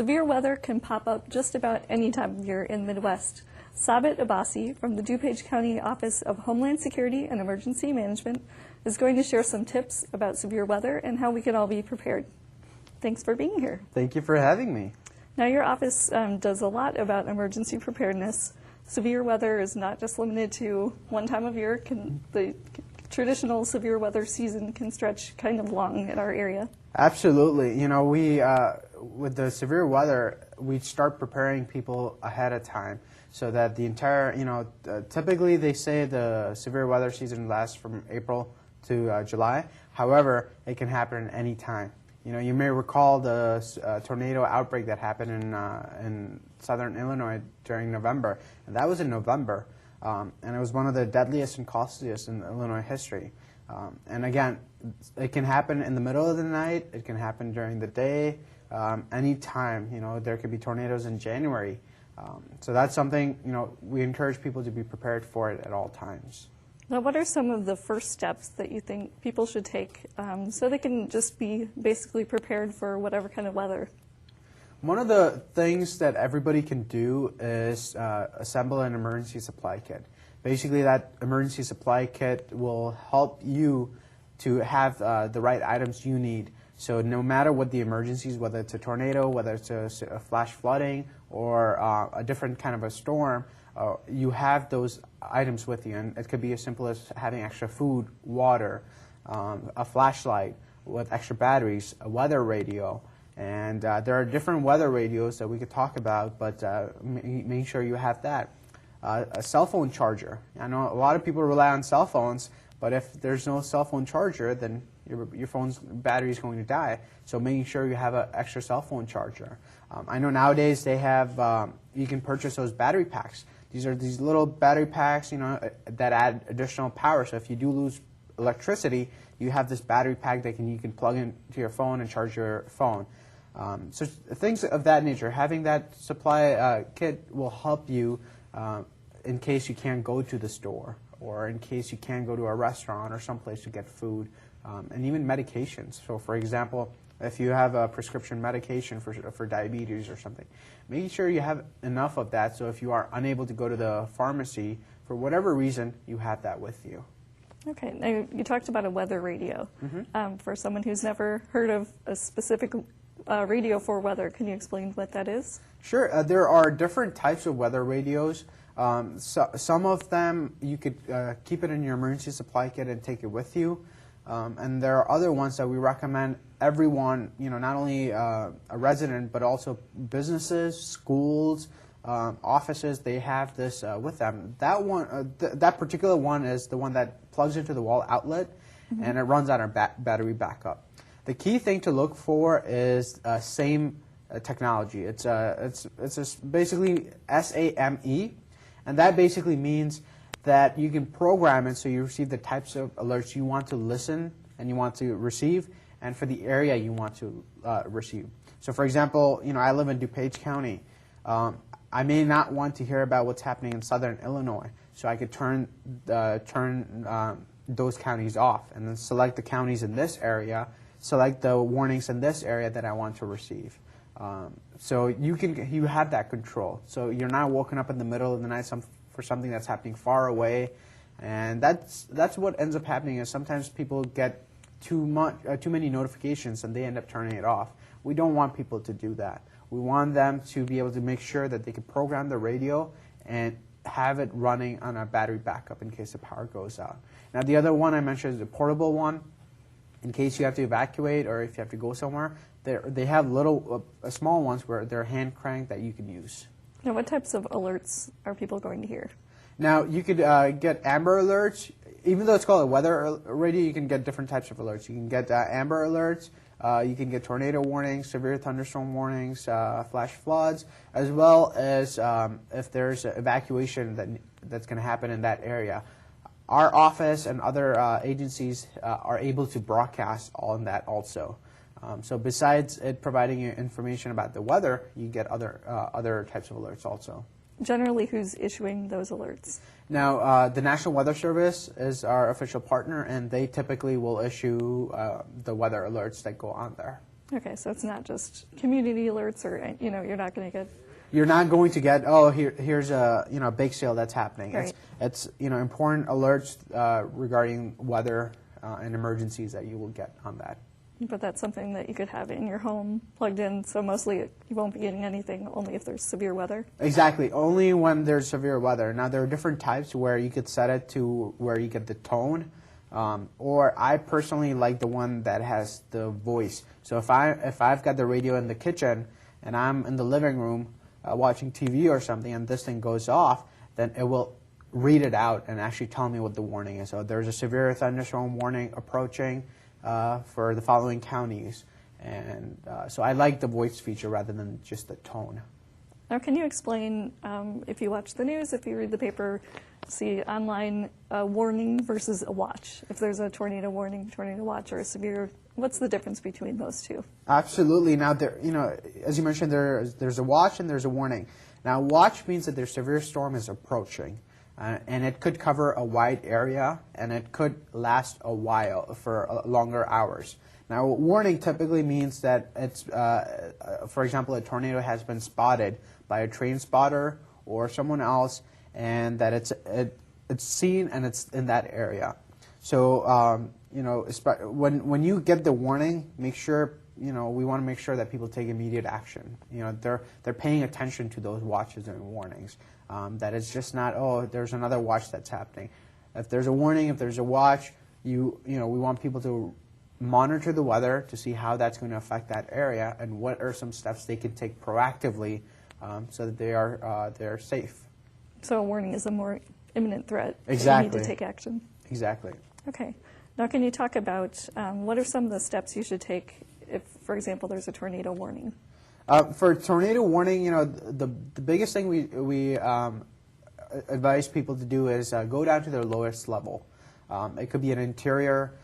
Severe weather can pop up just about any time of year in the Midwest. Sabit Abbasi from the DuPage County Office of Homeland Security and Emergency Management is going to share some tips about severe weather and how we can all be prepared. Thanks for being here. Thank you for having me. Now, your office does a lot about emergency preparedness. Severe weather is not just limited to one time of year. The traditional severe weather season can stretch kind of long in our area. Absolutely. You know, we with the severe weather, we start preparing people ahead of time so that the entire, typically they say the severe weather season lasts from April to July. However, it can happen at any time. You know, you may recall the tornado outbreak that happened in southern Illinois during November, and that was in November, and it was one of the deadliest and costliest in Illinois history. And again, it can happen in the middle of the night, it can happen during the day, any time. You know, there could be tornadoes in January. So that's something, we encourage people to be prepared for it at all times. Now, what are some of the first steps that you think people should take so they can just be basically prepared for whatever kind of weather? One of the things that everybody can do is assemble an emergency supply kit. Basically, that emergency supply kit will help you to have the right items you need. So no matter what the emergencies, whether it's a tornado, whether it's a flash flooding, or a different kind of a storm, you have those items with you. And it could be as simple as having extra food, water, a flashlight with extra batteries, a weather radio. And there are different weather radios that we could talk about, but make sure you have that. A cell phone charger. I know a lot of people rely on cell phones, but if there's no cell phone charger, then your phone's battery is going to die. So making sure you have an extra cell phone charger. I know nowadays they have, you can purchase those battery packs. These are these little battery packs, that add additional power. So if you do lose electricity, you have this battery pack that you can plug into your phone and charge your phone. So things of that nature. Having that supply kit will help you in case you can't go to the store, or in case you can't go to a restaurant or someplace to get food, and even medications. So for example, if you have a prescription medication for diabetes or something, making sure you have enough of that so if you are unable to go to the pharmacy for whatever reason, you have that with you. Okay, now you talked about a weather radio. For someone who's never heard of a specific radio for weather, can you explain what that is? Sure. There are different types of weather radios. Some of them you could keep it in your emergency supply kit and take it with you. And there are other ones that we recommend everyone, not only a resident, but also businesses, schools, offices, they have this with them. That one, that particular one is the one that plugs into the wall outlet, and it runs on our battery backup. The key thing to look for is same technology. It's basically SAME, and that basically means that you can program it so you receive the types of alerts you want to listen and you want to receive, and for the area you want to receive. So for example, I live in DuPage County. I may not want to hear about what's happening in southern Illinois, so I could turn those counties off and then select the counties in this area, select the warnings in this area that I want to receive. So you have that control. So you're not woken up in the middle of the night for something that's happening far away, and that's what ends up happening is sometimes people get too many notifications and they end up turning it off. We don't want people to do that. We want them to be able to make sure that they can program the radio and have it running on a battery backup in case the power goes out. Now the other one I mentioned is the portable one. In case you have to evacuate or if you have to go somewhere, they have little, small ones where they're hand cranked that you can use. Now, what types of alerts are people going to hear? Now, you could get amber alerts. Even though it's called a weather radio, you can get different types of alerts. You can get amber alerts. You can get tornado warnings, severe thunderstorm warnings, flash floods, as well as if there's evacuation that's going to happen in that area. Our office and other agencies are able to broadcast on that also. So besides it providing you information about the weather, you get other types of alerts also. Generally, who's issuing those alerts? Now, the National Weather Service is our official partner, and they typically will issue the weather alerts that go on there. Okay, so it's not just community alerts or, you're not going to get... You're not going to get, oh, here's a bake sale that's happening. Right. It's important alerts regarding weather and emergencies that you will get on that. But that's something that you could have in your home plugged in, so mostly you won't be getting anything only if there's severe weather. Exactly, only when there's severe weather. Now there are different types where you could set it to where you get the tone, or I personally like the one that has the voice. So if I've got the radio in the kitchen and I'm in the living room watching TV or something and this thing goes off, then it will read it out and actually tell me what the warning is. So there's a severe thunderstorm warning approaching for the following counties. And so I like the voice feature rather than just the tone. Now, can you explain, if you watch the news, if you read the paper, see online a warning versus a watch? If there's a tornado warning, tornado watch, or a severe, what's the difference between those two? Absolutely. Now, as you mentioned, there's a watch and there's a warning. Now, watch means that there's severe storm is approaching. And it could cover a wide area, and it could last a while for longer hours. Now, warning typically means that it's, for example, a tornado has been spotted by a train spotter or someone else, and that it's seen and it's in that area. So, when you get the warning, make sure, we want to make sure that people take immediate action. They're paying attention to those watches and warnings. That it's just not, oh, there's another watch that's happening. If there's a warning, if there's a watch, we want people to monitor the weather to see how that's going to affect that area and what are some steps they can take proactively so that they're safe. So a warning is a more imminent threat. Exactly. You need to take action. Exactly. Okay. Now, can you talk about what are some of the steps you should take if, for example, there's a tornado warning? For tornado warning, the biggest thing we advise people to do is go down to their lowest level. It could be an interior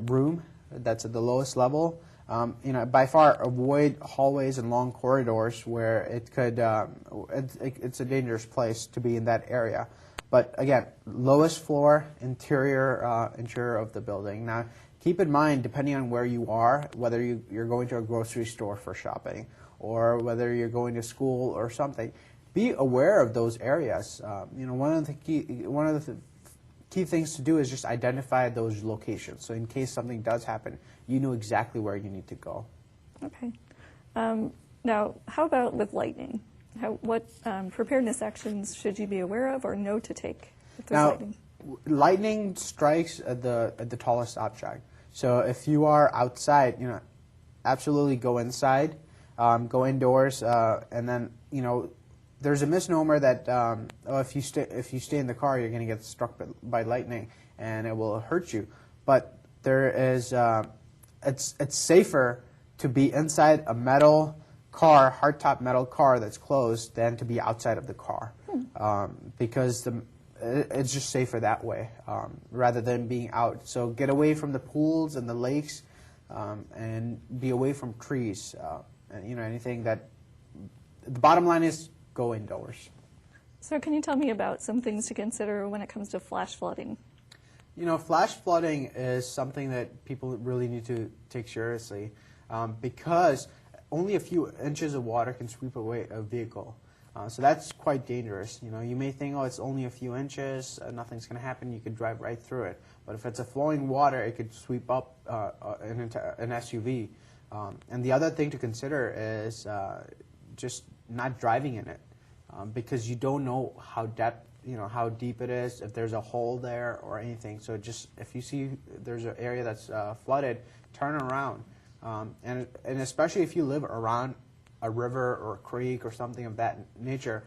room that's at the lowest level. By far avoid hallways and long corridors where it could it's a dangerous place to be in that area. But again, lowest floor, interior of the building. Now, keep in mind, depending on where you are, whether you're going to a grocery store for shopping or whether you're going to school or something, be aware of those areas. One of the key things to do is just identify those locations. So in case something does happen, you know exactly where you need to go. Okay. Now, how about with lightning? What preparedness actions should you be aware of or know to take if there's lightning? Lightning strikes at the tallest object. So if you are outside, absolutely go inside, go indoors, and then there's a misnomer that if you stay in the car, you're going to get struck by lightning and it will hurt you. But there is it's safer to be inside a metal car, hardtop metal car that's closed than to be outside of the car, because it's just safer that way rather than being out. So get away from the pools and the lakes, and be away from trees, and anything that. The bottom line is go indoors. So can you tell me about some things to consider when it comes to flash flooding? Flash flooding is something that people really need to take seriously, because only a few inches of water can sweep away a vehicle. So that's quite dangerous. You may think, oh, it's only a few inches, nothing's going to happen, you could drive right through it. But if it's a flowing water, it could sweep up an SUV. And the other thing to consider is just not driving in it, because you don't know how deep it is, if there's a hole there or anything. So just if you see there's an area that's flooded, turn around. And especially if you live around a river or a creek or something of that nature,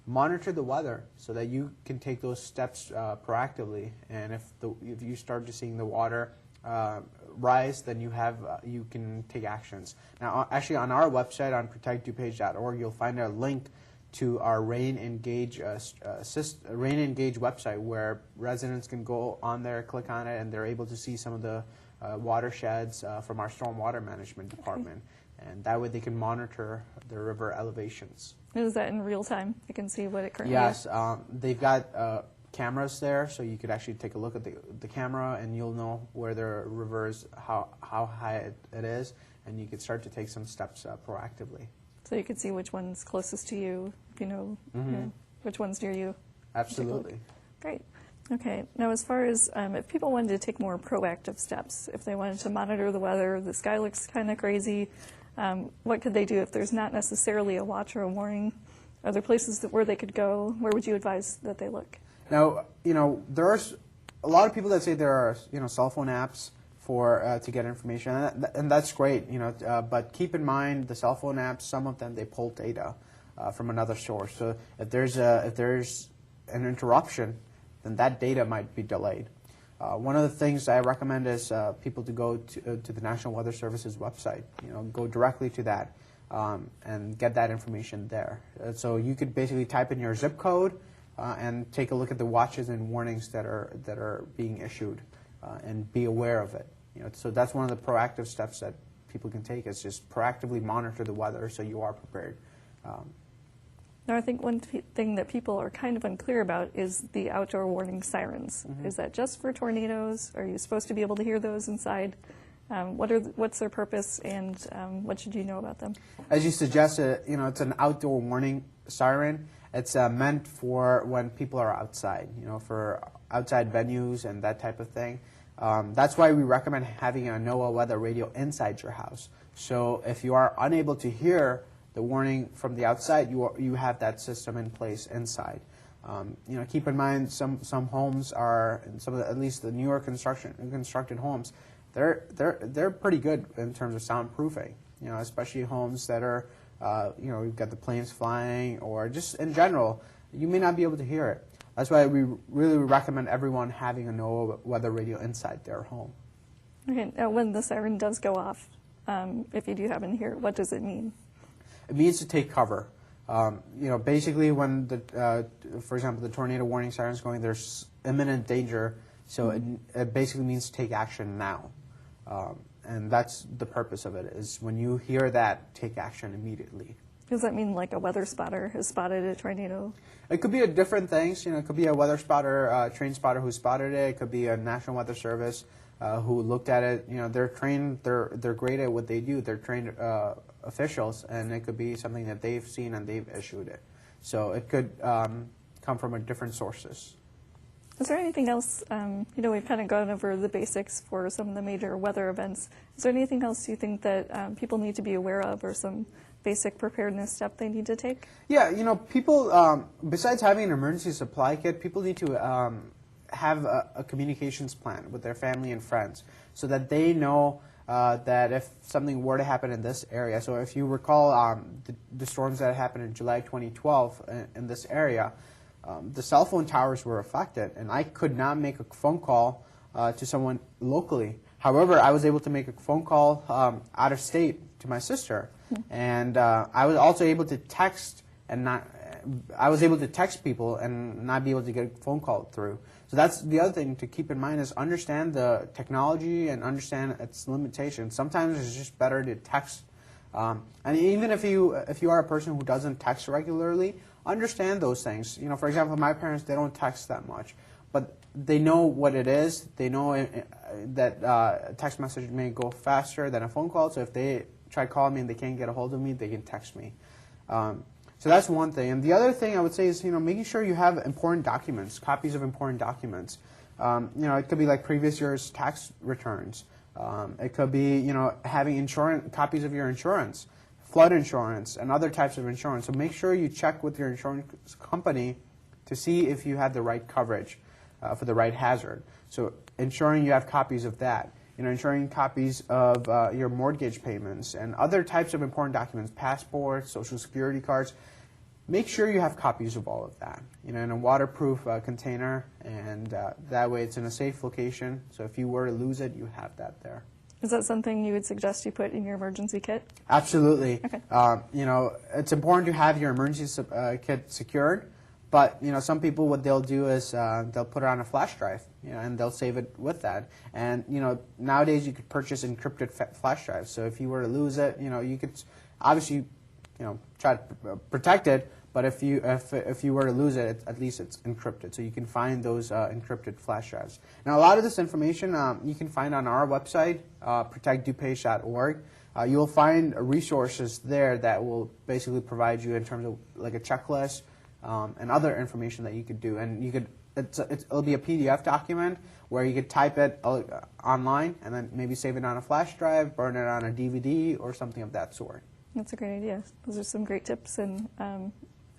monitor the weather so that you can take those steps proactively. And if you start to seeing the water rise, then you can take actions. Now, actually, on our website on protectdupage.org, you'll find a link to our Rain Engage website where residents can go on there, click on it, and they're able to see some of the watersheds from our stormwater management department. And that way they can monitor the river elevations. Is that in real time? I can see what it currently is? Yes, they've got cameras there, so you could actually take a look at the camera and you'll know where the river is, how high it is, and you could start to take some steps proactively. So you could see which one's closest to you, if you know, you know which one's near you. Absolutely. Great. Okay. Now, as far as if people wanted to take more proactive steps, if they wanted to monitor the weather, the sky looks kind of crazy, what could they do if there's not necessarily a watch or a warning? Are there places where they could go? Where would you advise that they look? Now, you know, there's a lot of people that say there are, you know, cell phone apps for to get information, and that's great, you know. But keep in mind, the cell phone apps, some of them, they pull data from another source. So if there's an interruption, then that data might be delayed. One of the things I recommend is people to go to the National Weather Service's website. You know, go directly to that and get that information there. So you could basically type in your zip code and take a look at the watches and warnings that are being issued and be aware of it. You know, so that's one of the proactive steps that people can take, is just proactively monitor the weather so you are prepared. Now, I think one thing that people are kind of unclear about is the outdoor warning sirens. Is that just for tornadoes? Are you supposed to be able to hear those inside? What's their purpose, and what should you know about them? As you suggested, you know, it's an outdoor warning siren. It's meant for when people are outside, you know, for outside venues and that type of thing. That's why we recommend having a NOAA weather radio inside your house. So if you are unable to hear the warning from the outside, you have that system in place inside. You know, keep in mind some homes are, at least the newer constructed homes, they're pretty good in terms of soundproofing. You know, especially homes that are, you know, we've got the planes flying, or just in general, you may not be able to hear it. That's why we really recommend everyone having a NOAA weather radio inside their home. Okay. Now, when the siren does go off, if you do happen to hear it, what does it mean? It means to take cover. You know, basically when for example, the tornado warning siren is going, there's imminent danger. So it basically means to take action now. And that's the purpose of it, is when you hear that, take action immediately. Does that mean like a weather spotter has spotted a tornado? It could be different things. You know, it could be a weather spotter, trained spotter who spotted it. It could be a National Weather Service who looked at it. You know, they're trained. They're great at what they do. They're trained officials, and it could be something that they've seen and they've issued it. So it could come from different sources. Is there anything else, you know, we've kind of gone over the basics for some of the major weather events. Is there anything else you think that people need to be aware of, or some basic preparedness step they need to take? Yeah, you know, people, besides having an emergency supply kit, people need to have a communications plan with their family and friends so that they know that if something were to happen in this area. So if you recall the storms that happened in July 2012 in this area, the cell phone towers were affected, and I could not make a phone call to someone locally. However, I was able to make a phone call out of state to my sister, and I was also able to text I was able to text people and not be able to get a phone call through. So that's the other thing to keep in mind, is understand the technology and understand its limitations. Sometimes it's just better to text. And even if you are a person who doesn't text regularly, understand those things. You know, for example, my parents, they don't text that much, but they know what it is. They know that a text message may go faster than a phone call. So if they try calling me and they can't get a hold of me, they can text me. So that's one thing. And the other thing I would say is, you know, making sure you have important documents, copies of important documents. You know, it could be like previous year's tax returns. It could be, you know, having copies of your insurance, flood insurance, and other types of insurance. So make sure you check with your insurance company to see if you have the right coverage for the right hazard. So ensuring you have copies of that. You know, ensuring copies of your mortgage payments and other types of important documents, passports, social security cards. Make sure you have copies of all of that, you know, in a waterproof container, and that way it's in a safe location. So if you were to lose it, you have that there. Is that something you would suggest you put in your emergency kit? Absolutely. Okay. You know, it's important to have your emergency kit secured, but, you know, some people, what they'll do is they'll put it on a flash drive, you know, and they'll save it with that. And, you know, nowadays you could purchase encrypted flash drives. So if you were to lose it, you know, you could obviously, you know, try to protect it. But if you were to lose it, at least it's encrypted. So you can find those encrypted flash drives. Now, a lot of this information you can find on our website, protectdupage.org. you'll find resources there that will basically provide you in terms of like a checklist and other information that you could do. And you could, it'll be a PDF document where you could type it online and then maybe save it on a flash drive, burn it on a DVD, or something of that sort. That's a great idea. Those are some great tips and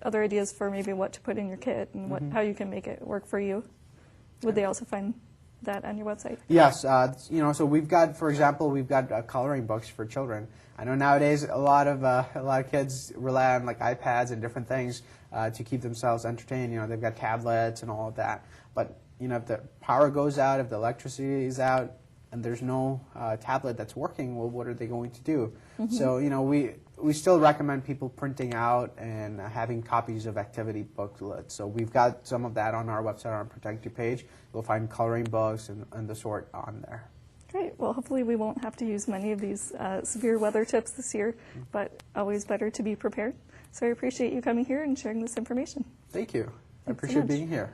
other ideas for maybe what to put in your kit and how you can make it work for you. Would they also find that on your website? Yes, so we've got, for example, we've got coloring books for children. I know nowadays a lot of kids rely on like iPads and different things to keep themselves entertained. They've got tablets and all of that. But if the power goes out, if the electricity is out, and there's no tablet that's working, well, what are they going to do? So we still recommend people printing out and having copies of activity booklets. So we've got some of that on our website on Protect DuPage. You'll find coloring books and the sort on there. Great. Well, hopefully we won't have to use many of these severe weather tips this year, but always better to be prepared. So I appreciate you coming here and sharing this information. Thank you. I Thanks so appreciate much. being here.